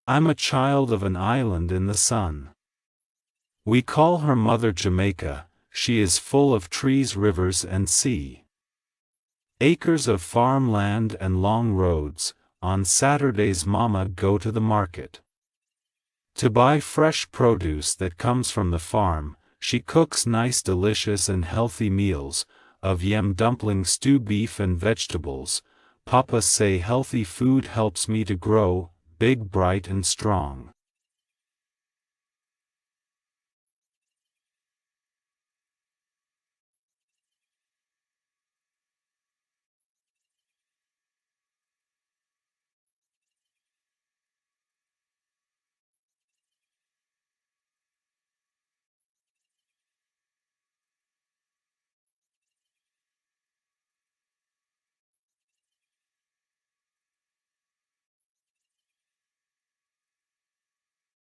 I'm a child of an island in the sun. We call her Mother Jamaica. She is full of trees, rivers and sea. Acres of farmland and long roads. On Saturdays mama go to the market to buy fresh produce that comes from the farm. She cooks nice, delicious and healthy meals, of yam, dumpling, stew, beef and vegetables. Papa say healthy food helps me to grow big, bright and strong.